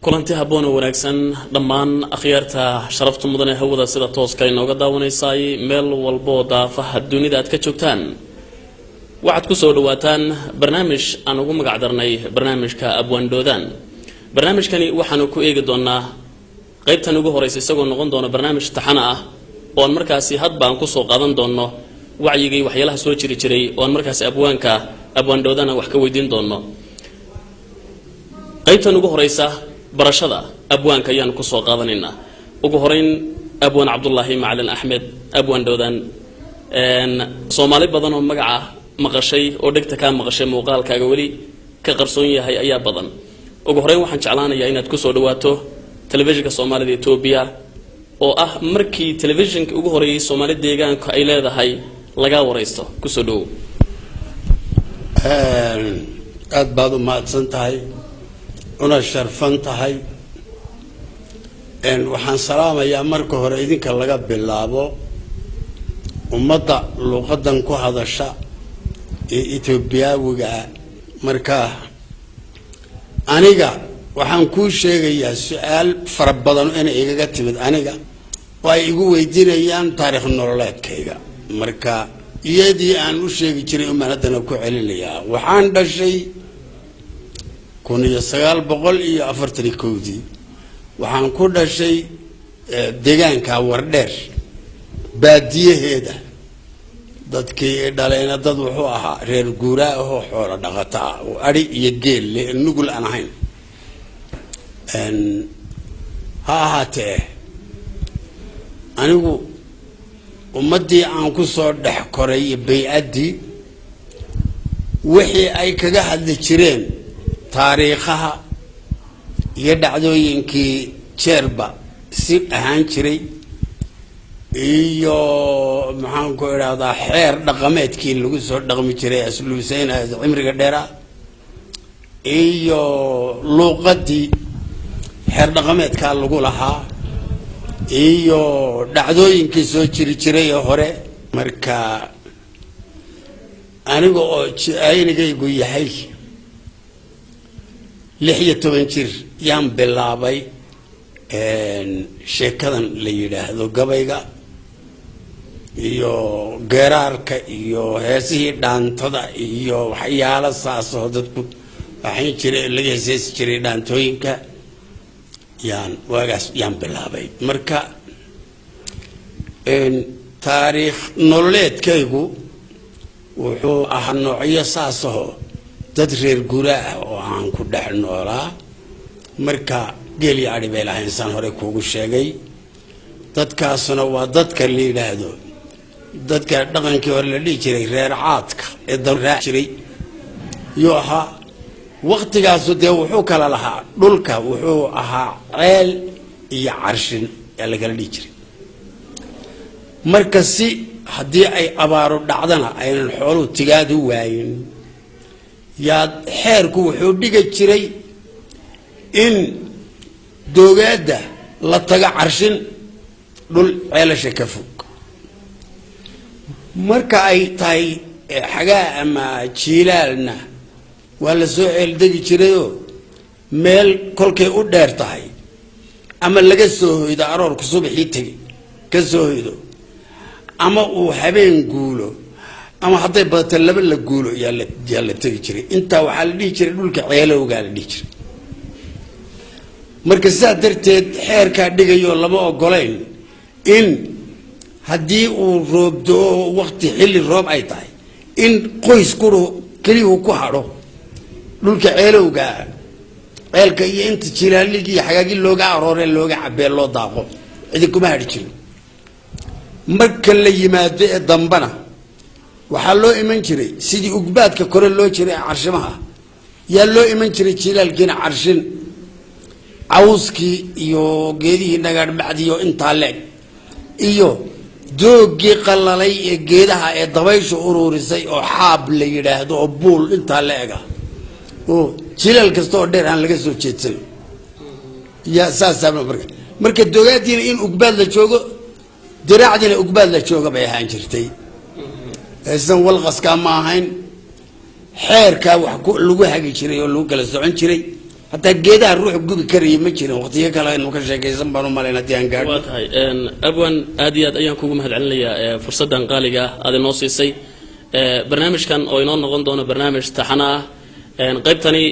kulanti haboon wanaagsan dhammaan akhyaarta sharafta mudan ee hawada sida tooska inooga daawanaysay meel walbo daafaha dunida aad ka joogtaan waxaad ku soo dhawaataan barnaamij aan ugu magac darnay barnaamijka abwaandoodan barnaamijkani waxaanu ku eegi doonaa qaybtan ugu horeysa isagoo noqon doona barnaamij taxana ah oo markaasi hadba aan ku soo qaadan doono wacyigii waxyaalaha soo jiri jiray oo markaasi abwaandoodana wax ka weydiin doono qaybtan ugu horeysa barashada abwaanka ayaan ku soo qaadanayna ugu horeyn abwaan Cabdullaahi Macalin Axmed abwaandoodan Soomaali badan oo magaca maqashay oo dhigta ka maqashay muuqaalkaaga wali ka qarsoon yahay ayaa badan ugu horeyn waxaan jeclaanayaa inaad ku soo dhawaato telefishinka Soomaalida Itoobiya oo ah markii telefishinka ugu horeeyay Soomaali deegaanka ay leedahay laga wareysto ku soo dhaw aad baad u mahadsan tahay una sharfan tahay waxaan salaamayaa marka hore idinka laga bilaabo ummadda luqadan ku hadasha ee Itoobiyawiga marka aniga waxaan ku sheegayaa su'aal farabadan in igaga timid aniga way igu weydiinayaan taariikh nololeedkayga marka iyadii aan u sheegi jiray umaanadana ku celinayaa waxaan dhashay 1941 waxaan ku dhashay deegaanka Wardheer baadiyaheeda dadkii dhalayna dad wuxuu ahaa reer guuraa oo xoolo dhaqata oo ari iyo geel nugul aan ahayn ha ahaatee anigu ummadii aan ku soo dhex koray bay'adii wixii ay kaga hadli jireen taariikhaha iyo dhacdooyinkii jeerba si ahaan jiray iyo maxaan ku iraahdaa xeer dhaqameedkii lagu soo dhaqmi jiray asluusayn cimriga dheera iyo luqadii xeer dhaqameedka lagu lahaa iyo dhacdooyinkii soo jiri jiray hore marka aniga oo aynigaygu yahay 16 jir yaan bilaabay sheekadan la yiraahdo gabayga iyo geeraarka iyo heesihii dhaantada iyo waxyaalo saasoo dadku waxay jireen laga heesi jiray dhaantooyinka waagaas yaan bilaabay marka taariikh nololeedkaygu wuxuu ahaa noocyo saasoo dad reer guuraa oo aan ku dhex noolaa marka geel iyo ari bay lahayn san hore kuugu sheegay dadkaasuna waa dadka la yiraahdo dadka dhaqankii hore la dhigi jiray reer caadka ee dalraa jiray yoo ahaa waqtigaas dee wuxuu kala lahaa dhulka wuxuu ahaa ceel iyo carshin ee la kala dhigi jiray marka si haddii ay abaaro dhacdana aynan xooluhu tigaadu waayin yaa xeerku wuxuu dhigi jiray in doogaada la taga carshin dhul ceelasha ka fog marka ay tahay xagaa ama jiilaalna waa la soo ceeldegi jirayoo meel kolkay u dheer tahay ama laga soo hoydo aroorku subaxii tagi ka soo hoydo ama uu habeen guulo ama hadday badato laba la guulo yaa la tagi jiray inta waxaa la dhihi jiray dhulka ceelowga la dhihi jiray marka sidaa darteed xeerkaa dhigayo lama ogolayn in haddii uu roobdo waqti xilli roob ay tahay in qoys keliya ku hadho dhulka ceelowga ceelka iyo inta jilaaligi iyo xagaagii looga aroorey looga cabee loo daaqo cidi kuma hadhi jirin marka la yimaado ee dambana waxaa loo iman jiray sidii ugbaadka kore loo jiray carshimaha yaa loo iman jiray jilaalkiina carshin cawskii iyo geedihii nagaadh bacdiyo intaa leeg iyo doogii qalalay ee geedaha ee dabaysha uruurisay oo xaab la yiraahdo oo buul intaa leega oo jilaal kasta oo dheer aan laga soo jeedsan yaa saasaba marka doogaadiina in ugbaad la joogo diraacdiina ugbaad la jooga bay ahaan jirtay aysan walqaska ma ahayn xeerka wax lagu hagi jiray oo lagu kala socon jiray hataa geedaha ruux gubi karaya ma jirin waqtiyo kale aynu ka sheekaysan baan u malayn haddii aan gaadho. waa tahay abwan aad iyo aad ayaan kugu mahadcelinayaa fursaddan qaaliga ah aad inoo siisay barnaamijkan oo inoo noqon doono barnaamij taxana ah qaybtani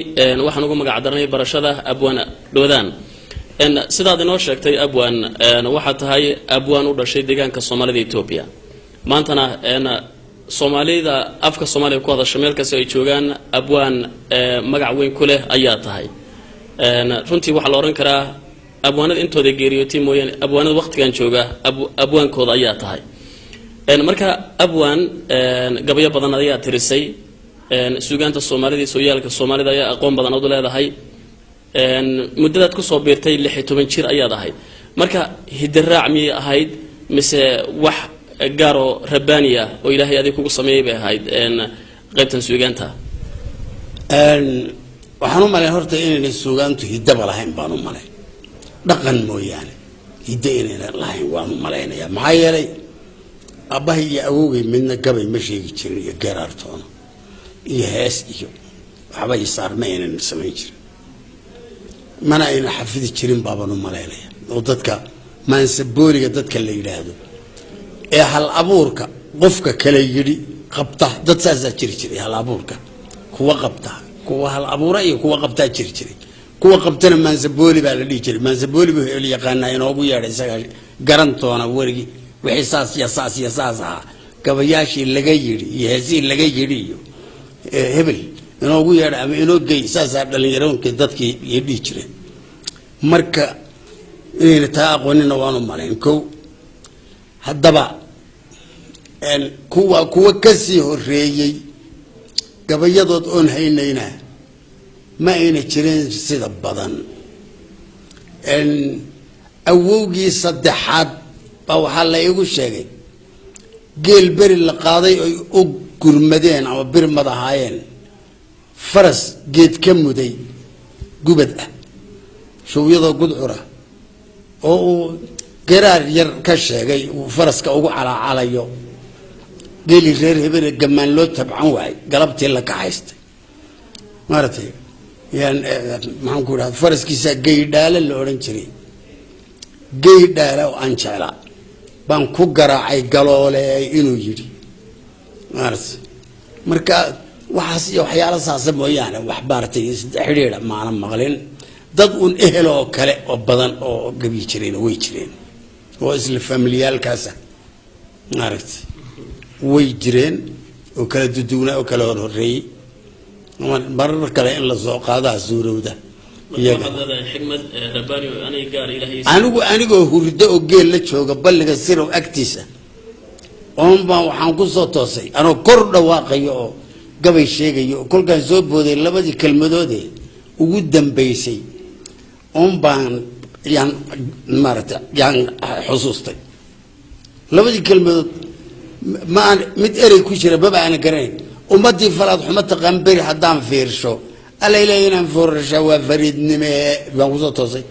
waxaan ugu magac darnay barashada abwaan dhoodaan sidaad inoo sheegtay abwaan waxaa tahay abwaan u dhashay deegaanka soomaalida Ethiopia maantana soomaalida afka Soomaaliya ku hadasha meel kasta ay joogaan abwaan magac weyn ku leh ayaa tahay runtii waxa la oran karaa abwaanada intooda geeriyootay mooyaan abwaanada waqtigan jooga abwaankooda ayaa tahay marka abwaan gabayo badan ayaa tirisay suugaanta Soomaalida sooyaalka Soomaalida ayaa aqoon badan u leedahay muddadaad ku soo biirtay 16 jir ayaad ahayd marka hidaraac miyay ahayd mise wax gaaro rabbaaniya oo ilaahay adiga kugu sameeyay bay ahayd qaybtan suugaanta waxaan u malay horta inay suugaantu hidaba lahayn baan u malay dhaqan mooyaane hidda inay lahayn waan u malaynayaa maxaa yeelay abahay iyo awowgay midna gabay ma sheegi jirin iyo geeraartoona iyo hees iyo waxba isaarma inaan samayn jirin mana ayna xafidi jirin baaban u malaynaya oo dadka maansabooliga dadka la yiraahdo ee hal abuurka qofka kale yiri qabta dad saasa jiray hal abuurka kuwa qabta kuwa hal abuura iyo kuwa qabta jiray kuwa qabtana maansabooli baa la dhigi jiray maansabooli buu heli yaqaana inoogu yeedhay isaga garantoona warigi wixii saas gabayaashii laga yiri iyo heesii laga yiri iyo hebel inoogu yeedhay ama inoo geey saasa dhalinyaroonka dadkii yidhi jireen marka inay taa aqoonina waan u malayn kow haddaba kuwa kasii horeeyay gabayadood oon haynayna ma ayna jireen sida badan awowgii saddexaad baa waxaa la igu sheegay geel beri la qaaday ay u gurmadeen ama bir madahaayeen faras geed ka muday gubad ah shooyadoo gudcura oo uu garaar yar ka sheegay uu faraska ugu calaacalayo geeli reer hebel gamaan loo tabcan waay galabtii la ka haystay maartay yaan maxaan ku raad faraskiisa geydhaale la oran jiray geydhaale oo aan jeclaa baan ku garaacay galoole inuu yiri maartay marka waxaas iyo waxyaalo saasa mooyaane wax baartay xiriir maana maqlin dad un ehel oo kale oo badan oo gabi jireen way jireen oo isla familiyalkaas maartay way jireen oo kala duduuna oo kala horeeyay marar kale in la soo qaadaa suurowda iyaga xigmad rabbaani oo anay gaar ilaahay anigoo hurdo oo geel la jooga balliga sirow agtiisa baan waxaan ku soo toosay anoo kor dhawaaqayo oo gabay sheegayo kolkaan soo booday labadii kelmadood ugu dambeysay baan yaan maarta yaan xusuustay labadii kelmadood ما مد أري كشرة بابا أنا قرين ومدي فلاد حمت قنبر حدام فيرشو ألا إلينا فرشة وفريد نمي بانوزو توصي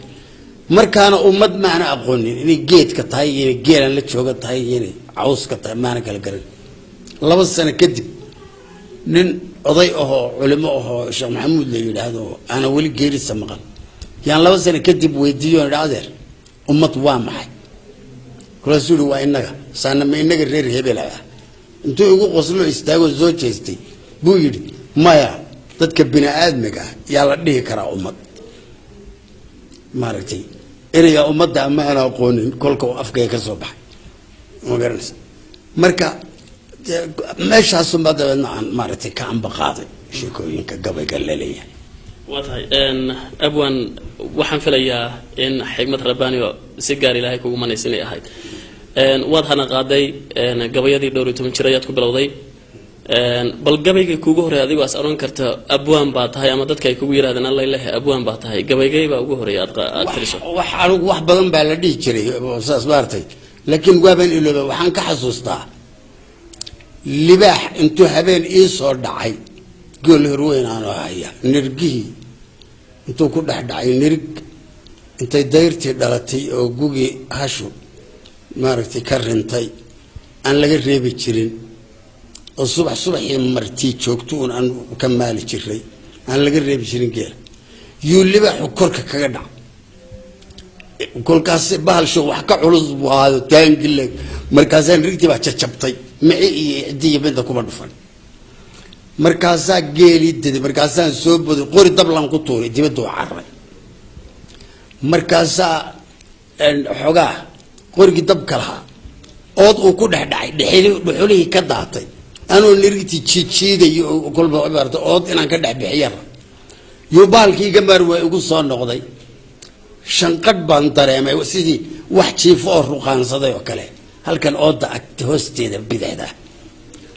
مركانا أمد معنا أقولني إني جيت كتاييني جيلا لتشوق كتاييني عوس كتاي معنا كالقرين الله بس أنا كذب نن أضيئه علماءه الشيخ محمود لي هذا أنا ولي جيري السمقان يعني الله بس أنا كذب ويديون العذر أمد وامحي كل سؤال وإنك سأنا ما إنك غير هبلا أنتوا يقول قصلوا يستاجوا زوج يستي بويد مايا تتكبنا آدمك يلا ليه كرا أمد مارتي إني يا أمد ده ما أنا أقول كلكم أفكار كصبح ما قرنس مركا مش هالصم هذا مارتي كان بقاضي شكوين كجبل قال لي وطهي إن أبوان وحن فليا إن حكمة رباني سجاري لهاي كوجو من يسني أحد إن وضحنا قاضي إن قبيادي دوري تمن شريات كبلودي إن بل قبي كوجو هذي واسألون كرت أبوان بات هاي أمدت كي كوجو هذا الله الله أبوان بات هاي قبي بقوجو هريات أكثرش واحد بدن بلدي شري أساس بارتي لكن قابل إلى وحن كحسوستا لباح أنتو هبين إيه صار دعي قول هروين أنا هيا نرجيه أنتو كل واحد دعي نرج أنت دايرتي دلتي أو جوجي هشو ما رحتي كرنتي أنا لقيت ريبي تشرين الصبح مرتي شوكتون أنا كمالي تشري أنا لقيت ريبي تشرين كير يولبا حكرك كجدع كل كاس بهالشو وحكى علوز وهذا تانج لك مركزين ريتي بتشبطي معي دي بنتكم بدفن مركزا جيلي دي مركزا سوب قوري دبلان قطوري دي بدو عرّي مركزا حقا قوري دب كلها أود وكل حد بحولي كدعتي أنا نريتي تشي ده كل بعبارة أود إن كده بحيرة يبالكي جمر ويقصان نقضي شنقد بانتري ما وسيدي واحد شيء فوق رقان صدى وكله هل كان أود أكتهستي ده بدعة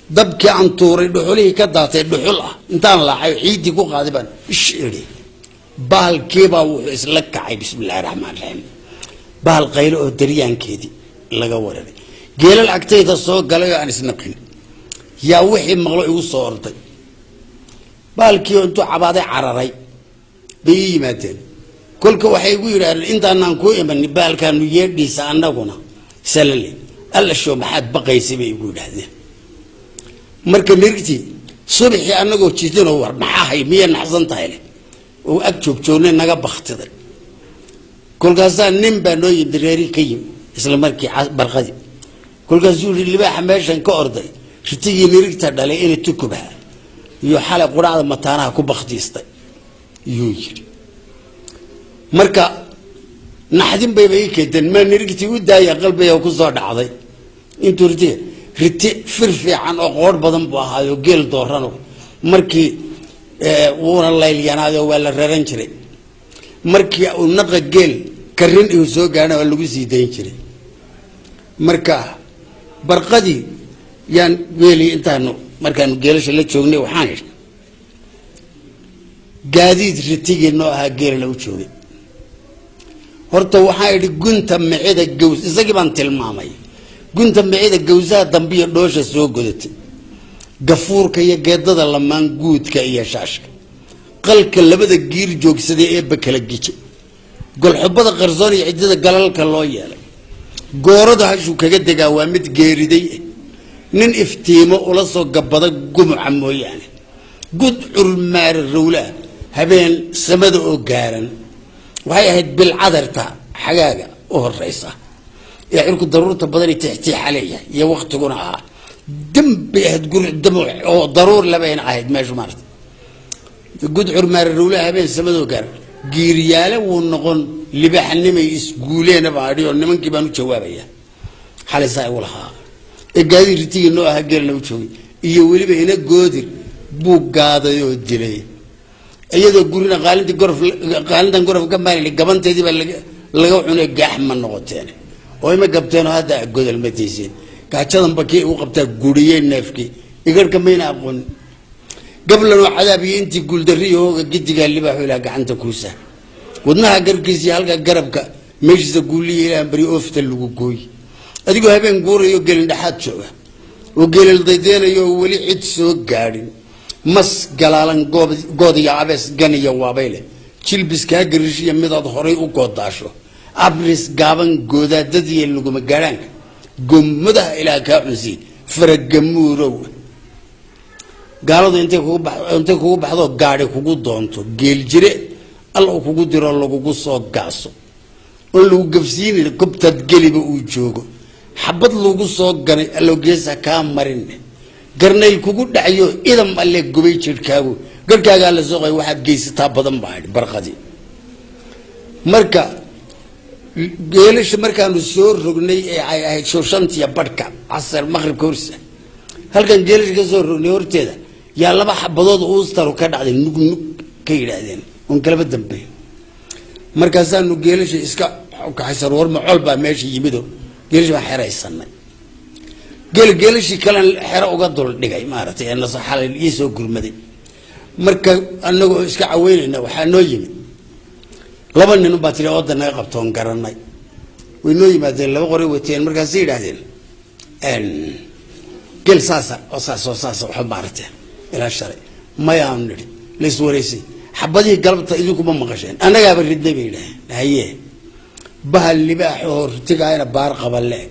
دبك عن طوري دحولي كدعتي دحولة انت الله عيدي كو غاضبا الشعري بالكيبا وإسلك عي بسم الله الرحمن الرحيم بالقيلو دريان كيدي لقى ورد جيل العكتيد الصوت قال له أنا سنقين يا وحي مغلوع وصورتي بالكيو انتو عبادي عرري بيمتين كل وحي يقول انت انا نكوي من بالكان يدي سانغونا سللي الا شو ما حد بقى يسبي يقول هذا marka mirigti subaxi anagoo jiidino war maxaa hay miya naxsan tahay oo ag joogjoonay naga baqtiday kulkaas nin baa noo yidreeri ka yim isla markii barqadi kulkaas uu libaaxa meeshan ka orday ritigii mirigta dhalay inay tukuba iyo xalay quraacda mataanaha ku baqtiistay iyo yiri marka naxdin bay keedan ma mirigti u daaya qalbiga ku soo dhacday intuu riti firfiican oo qoor badan buu ahaayo geel doorano markii wuuna layliyanaayo waa la raran jiray markii uu naqa geel karin uu soo gaana waa lagu sii dayn jiray marka barqadi yaan weeli intaanu markaan geelasha la joognay waxaan idhi gaadiid ritigii noo ahaa geel la u joogay horta waxaan idhi gunta micida gaws isagii baan tilmaamay gunta micida gawsaha dambiyo dhoosha soo godatay gafuurka iyo geedada lamaan guudka iyo shaashka qalka labada giir joogsaday ee bakala gije golxubada qarsoon iyo cidida galalka loo yeelay goorada hashu kaga degaa waa mid geeriday nin iftiimo ula soo gabada gumuca mooyaane gud urmaar rawla habeen samada oo gaaran waxay ahayd bil cadarta xagaaga oo horeysa يعرفوا ضرورة بدني تحتي عليها يا وقت قناع دم بيهد قول دموع أو ضرور لبين عهد ما جمرت قد عرمار الرولة بين سمدو قال جيرياله ونقول اللي بحني يسقولين بعدي ونمن كبانو جوابيا حال ساي والها الجادي رتيجي إنه هجر لو شوي يولي بهنا قادر بوجاده يوديله أيده قولنا قالنا نقرف كمان اللي قبل تدي لقوا جاح من نقطتين وما قبتين هذا عقود المتيسين كاتشان بكي وقبتها قريين نفكي يقول كمين أبون قبل أن عذابي أنت قول دريه قد قال لي بحولها قعنت كوسة ودناها قرقسي هلقا قربك مش تقول لي إلى أمبري أوفت اللقوقوي أدقوا هبين قوري يقول إن حد شوه وقال الضيدين يو ولي عد سوق قارين مس قلالان قوضي عبس قاني يوابيله تلبس كاقرشي يميضا ظهري وقود داشو أبرز قابن جودا ددي اللي قم جران قم مده إلى كابنسي فرق جمورو قالوا أنت كوب بحضو قاري كوب دونتو جيل جري الله كوب دير الله كوب صاق قاسو اللي وقفسين اللي كوب تتجلي بوجوجو حبط لوجو صاق جري الله جيسا كام مرن قرنا الكوب دعيو إذا ما اللي قبي شركاو قال كاجال الزوجي واحد جيس تابضم بعد برقدي مركا جيلش مركان السور رجني شو شنتي بدك عصر المغرب كورسة هل كان جيلش كسور رجني ورتيدا يا الله بحبضات أوستر وكان على نق كيل هذين ونقلب الدمبي مركزان إنه جيلش إسكا كحسر ورم علبة ماشي يبدو جيلش بحرة السنة جيلش كان الحرة وقدر دقي مارتي أنا صح على الإيسو كرمدي مركز أنه إسكا عوين إنه وحنوجين لبن إنه باتري أودنا قبتون قرناي وإنه يبادل لو قري وتين مركز سيد هذين إن كل ساسة وساسة وحبارته إلى الشرع ما يعمل ليس وريسي حبدي قلبت إذوكم ما مقشين أنا قابل ردي بيله هي بهاللي بحور تقعين بار قبل له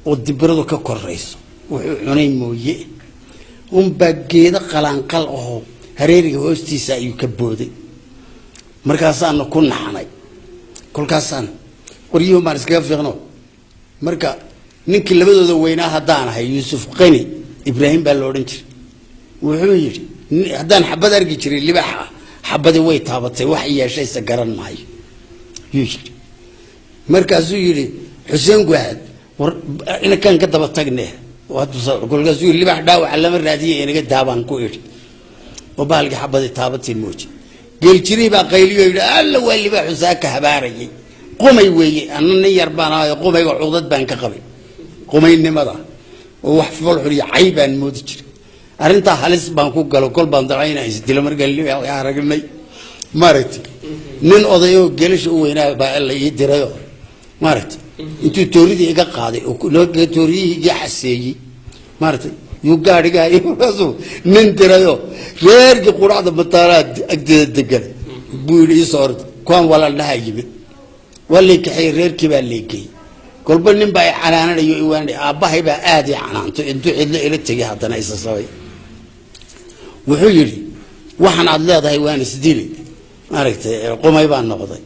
ودبرده ككرئيس وعنين مويه بقينا قلان قلقه هريري هوستي سايو كبودي markaasaan ku naxnay kolkaasaan qoriyuhu maan iskaga fiiqno marka ninkii labadooda weynaa haddaan ahay yuusuf qani ibraahim baa la odhan jiray wuxuu yidhi haddaan xabad arki jiray libaaxa xabadi way taabatay wax yeeshaysa garan maayo yuu yidhi markaasuu yidhi xuseen guaad war inakaan ka daba tagne kolkaasuu yidhi libaax dhaawaca lama raadiyay inaga daabaan ku idhi oo bahalkii xabadi taabatay mooji geeljiray baa qayliyo yidhi alla waa libaaxu saaka habaarayay qumay weeye anna nin yar baan ahayo qumayga cudad baan ka qabay qumaynimada oo wax folxul iyo cay baan moodi jiray arrintaa halis baan ku galo kol baan dacayna isdilo markaa libaax aragnay maaragtay nin odayoo geelasha u weynaa baa la ii dirayo maaragtay intuu tooridii iga qaaday oo tooriyihii iga xaseeyey maaragtay yuu gaadhigaa markaasuu nin dirayo reerkii quraacda mataalaa agteeda degan buu yidhi ii soo orda kuwaan walaalnaha yimid waa leekaxay reerkii baa leekay kolba nin baa i canaananayo iwaanay aabbahay baa aad i canaanto intuu cidlo ila tegay haddana isa sabay wuxuu yidhi waxaan aad leedahay waan isdili maaragtay qumay baan noqday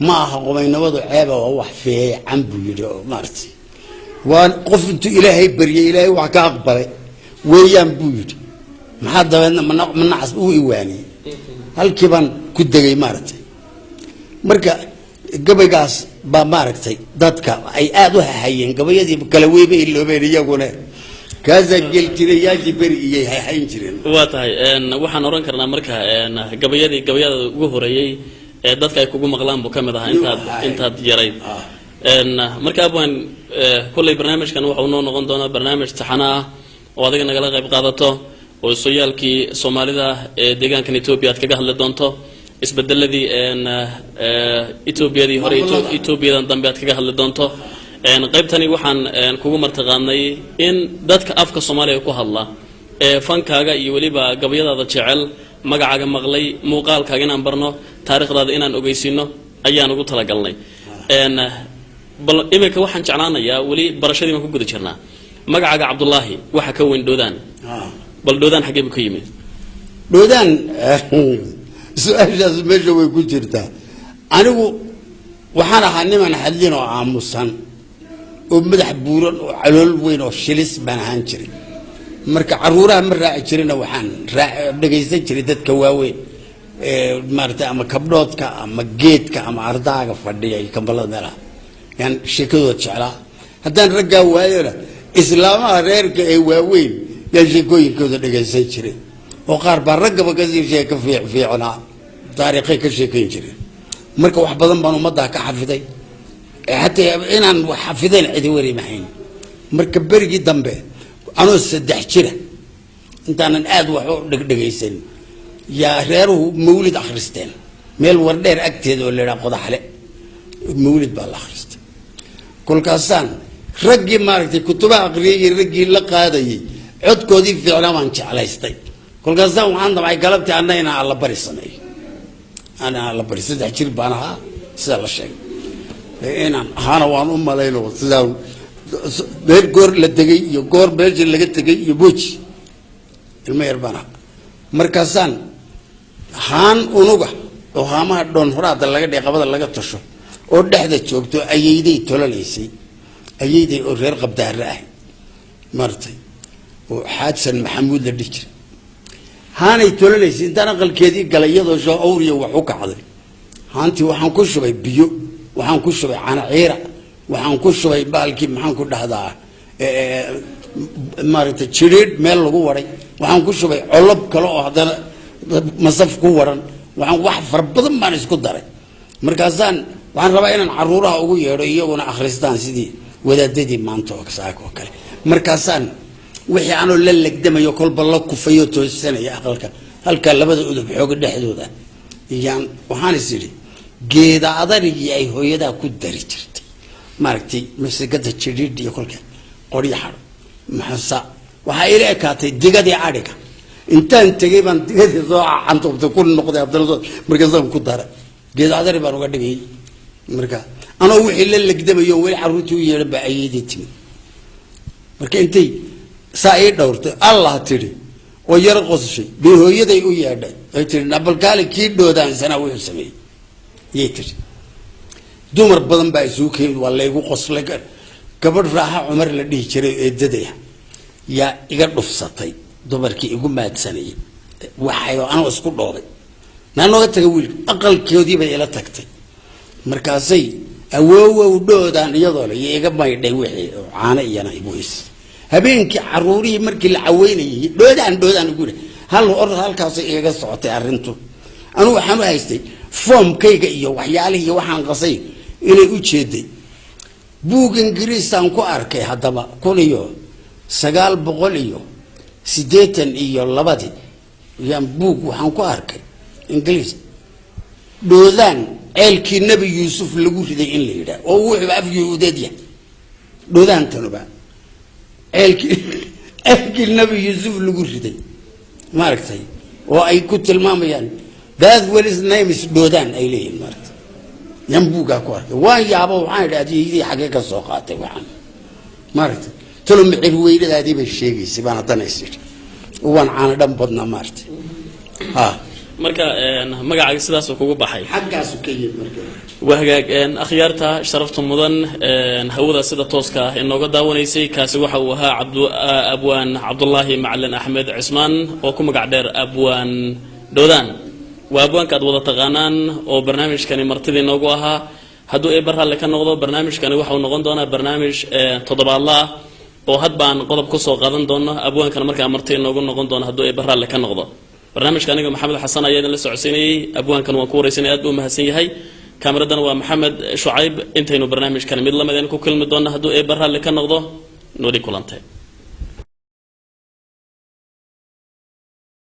ma aha qumaynimadu ceeba waa wax fiican buu yidhi oo maaragtay waa qof intuu ilaahay baryay ilaahay wax ka aqbalay weeyaan buu yidhi maxaa dabeedna manacas uu iwaaniyey halkii baan ku degay maaragtay marka gabaygaas baa maaragtay dadka ay aad u hahayeen gabayadii kala weyba iloobeen iyaguna kaasaa gel jiray yaashii beri iyay hahayn jireen waa tahay waxaan oran karnaa marka gabayada ugu horeeyey ee dadka ay kugu maqlaan buu ka mid ahaa intaad yarayd marka abwaan kulley barnaamijkan wuxuu noo noqon doonaa barnaamij taxana ah oo adiga nagala qayb qaadato oo sooyaalkii soomaalida ee deegaankan Ethiopia aad kaga hadli doonto isbedeladii Ethiopiyadii hore Ethiopiyadan dambe aad kaga hadli doonto qaybtani waxaan kugu martaqaanay in dadka afka Soomaaliya ku hadla ee fankaaga iyo waliba gabayadaada jecel magacaaga maqlay muuqaalkaaga inaan barno taariikhdaada inaan ogeysino ayaan ugu talagalnay bal imika waxaan jeclaanayaa wali barashadii ma ku guda jirnaa magacaaga Cabdullaahi waxa ka weyn Doodaan bal Doodaan xagee buu ka yimid Doodaan su'aashaas meesha way ku jirtaa anigu waxaan ahaa niman hadlin oo aamusan oo madax buuran oo calool weyn oo shilis baan ahaan jiray marka caruuraha ma raaci jirina waxaan dhageysan jiray dadka waaweyn maartay ama kabdhoodka ama geedka ama ardaaga fadhiyay kambalada meelaha yan sheekadooda jeclaa haddaan raggaa waayona islaamaha reerka ee waaweyn yaa sheekooyinkooda dhageysan jiray oo qaar baa raggaba kasii sheeka fiicnaa taariikhay ka sheekayn jireen marka wax badan baan ummadda ka xafiday hataa inaan wax xafideen cidi wari mahayn marka berigii dambe anoo 3 jira intaanan aad wax u dhageysan yaa reeruhu mawlid akhristeen meel wardheer agteeda oo leeyahay qodaxle mawlid baa la akhristay kolkaasaan raggii maaragtay kutubaha aqriyay raggii la qaadayay codkoodii fiicnaa waan jeclaystay kolkaasaan waxaan dabay galabtii annayna alla bari sameeyay ana alla bari 3 jir baan ahaa sida la sheegay inaan ahaana waan u malayno sidaa beer goor la degay iyo goor beesha laga tegay iyo buuji ilma yar baan markaasaan haan unuga oo haamaha dhoon horaada laga dhigay qabada laga tasho oo dhexda joogto ayayday tolanaysay ayayday oo reer qabdaara ah martay oo xaadsan maxamuud la dhigi haanay tolanaysay intaan aqalkeedii galay iyadoo soo awriyo wax u kacday haantii waxaan ku shubay biyo waxaan ku shubay canaciira waxaan ku shubay baalkii maxaan ku dhahdaa maaragtay jireed meel lagu waray waxaan ku shubay colob kale oo hadana masaf ku waran waxaan wax far badan baan isku daray markaasaan waxaan rabaa inaan caruuraha ugu yeedho iyaguna akhristaan sidii wadaadadii maanta oo saako kale markaasaan wixii aanu la legdamayo kolba la kufayo toosanaya aqalka halka labada udub xoog dhexdooda iyaan waxaan isiri geeda adarigi ay hooyada ku dari jirtay maaragtay masigada jireed iyo kolka qoryaha maxasa waxa ila ekaatay digadii adhiga intaan tagay baan digadii soo cantubta ku noqday abdalso markaasaan ku daray geeda adari baan uga dhigay marka ana wixii la legdamayo wali caruurtii u yeeray baa ayidii timi marka intay saay dhawrtay allah tiri oo yar qosashay bi hooyaday u yeedhay ay tiri nabalkaali kii Doodaan sana wuxuu sameeyay يتر دمر بدن بأسوكي ولا يقول قصلك قبل راح عمر لديه شري الددية يا إيجار نفسطي دمر كي يقول ما تسني وحيو أنا أسكت ضاري نحن نتقول أقل كيودي بيلا تكتي مركزي أوه ودودان يضل يجب ما يدوي عانى ينا يبويس هبينك عروري مركي العويني دودان يقول هل الأرض هالكاسي يجب صوتي أرنتو أنا وحنا هايستي فم كيك إياه وحيالي وحنا قصي إلى وجهي بوق إنجليزان كو أركي هذا ما كل يوم سجال بقوليو سيدتن إياه لبادي يام بوق وحنا كو أركي إنجليز دودان الكي النبي يوسف لقول ذي إن ليدا أو يبقى في يودية دودان تنبأ الكي النبي يوسف لقول ذي ما ركتي وأي كنت المام يعني that what his name is دودان أي ليه مرت ينبوقا كوار وان يابا وعان هذه حقيقة سوقاتي وعان مرت تلو معروي هذه بالشيء سبحان الله يصير وان عان دم بدنا مرت ها marka magacaaga sidaas oo kugu baxay xaggaas u kayid marka wahagaag akhyaarta sharafta mudan hawada sida tooska ah inooga daawanaysay kaasi waxa uu ahaa abwaan Cabdullaahi Macalin Axmed Cismaan oo ku magac dheer abwaan Doodaan waa abwaanka aad wada taqaanaan oo barnaamijkani martida inoogu ahaa hadduu ay barraale ka noqdo barnaamijkani waxa uu noqon doonaa barnaamij toddobaadla ah oo had baan qodob ku soo qaadan doono abwaankan markaa martida inoogu noqon doona hadduu ay barraale ka noqdo barnaamijka aniga maxamed xasan ayaa idin la socodsiinayay abwaankan waan ku wareysanay aad buu mahadsan yahay kaamiradan waa maxamed shucayb intaynu barnaamijkan mid lamid ah ku kulmi doona hadduu ay barraale ka noqdo noodi kulantay